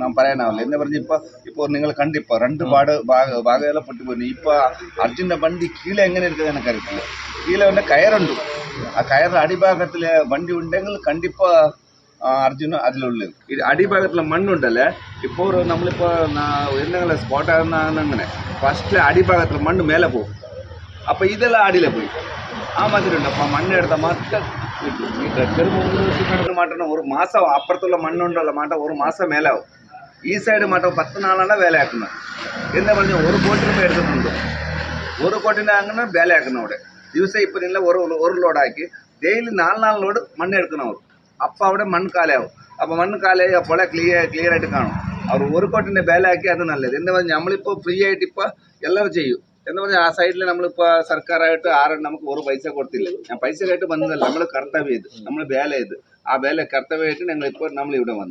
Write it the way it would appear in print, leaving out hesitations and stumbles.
നാം പറയാനാവില്ല എന്ന് പറഞ്ഞ് ഇപ്പോൾ നിങ്ങൾ കണ്ടിപ്പോൾ രണ്ട് ഭാഗമെല്ലാം പൊട്ടിപ്പോയി. ഇപ്പോൾ അർജുൻ്റെ വണ്ടി കീഴെ എങ്ങനെ എടുക്കുന്നത് എനിക്കറിയത്തില്ല. കീഴെ വന്ന കയറുണ്ട്, ആ കയറിൻ്റെ അടിഭാഗത്തിൽ വണ്ടി ഉണ്ടെങ്കിൽ കണ്ടിപ്പാ അർജുന അതിലുള്ളിൽ അടിഭാഗത്തിലെ മണ്ണുണ്ടല്ലേ. ഇപ്പോൾ നമ്മളിപ്പോൾ എന്തെങ്കിലും സ്പോട്ട് ആകുന്ന ഫസ്റ്റിലെ അടിഭാഗത്തിലെ മണ്ണ് മേലെ പോകും. അപ്പോൾ ഇതെല്ലാം അടിയിലെ പോയി ആ മതിലുണ്ട്. അപ്പോൾ മണ്ണെടുത്ത മാത്രം ഈ ട്രക്കർ 3 ദിവസം മാറ്റണം. ഒരു മാസം അപ്പുറത്തുള്ള മണ്ണുണ്ടല്ലോ മാറ്റം, ഒരു മാസം മേലാവും. ഈ സൈഡ് മാറ്റം 10 നാളാണ് വേലയാക്കുന്നത്. എന്താ പറഞ്ഞാൽ 1 കോടി രൂപ എടുത്തിട്ടുണ്ട്. 1 കോടിൻ്റെ അങ്ങനെ വേലയാക്കുന്ന അവിടെ ദിവസം ഇപ്പോൾ നിങ്ങൾ ഒരു ലോഡാക്കി ഡെയിലി 4 ലോഡ് മണ്ണ് എടുക്കണം അവർ. അപ്പോൾ അവിടെ മണ്ണ് കാലയാവും. അപ്പോൾ മണ്ണ് കാലയായി അപ്പോൾ ക്ലിയർ ആയിട്ട് കാണും. അവർ 1 കോടിൻ്റെ വേലയാക്കി അത് നല്ലത്. എന്താ പറഞ്ഞാൽ നമ്മളിപ്പോൾ ഫ്രീ ആയിട്ട് ഇപ്പോൾ എല്ലാവരും ചെയ്യും. എന്ന് പറഞ്ഞാൽ ആ സൈഡിൽ നമ്മളിപ്പോൾ സർക്കാരായിട്ട് ആരും നമുക്ക് ഒരു പൈസ കൊടുത്തില്ല. ഞാൻ പൈസ കേട്ട് വന്നതല്ല, നമ്മൾ കർത്തവ്യം ചെയ്ത് നമ്മൾ വേല ചെയ്ത് ആ വേല കർത്തവ്യമായിട്ട് ഞങ്ങളിപ്പോൾ നമ്മളിവിടെ വന്നു.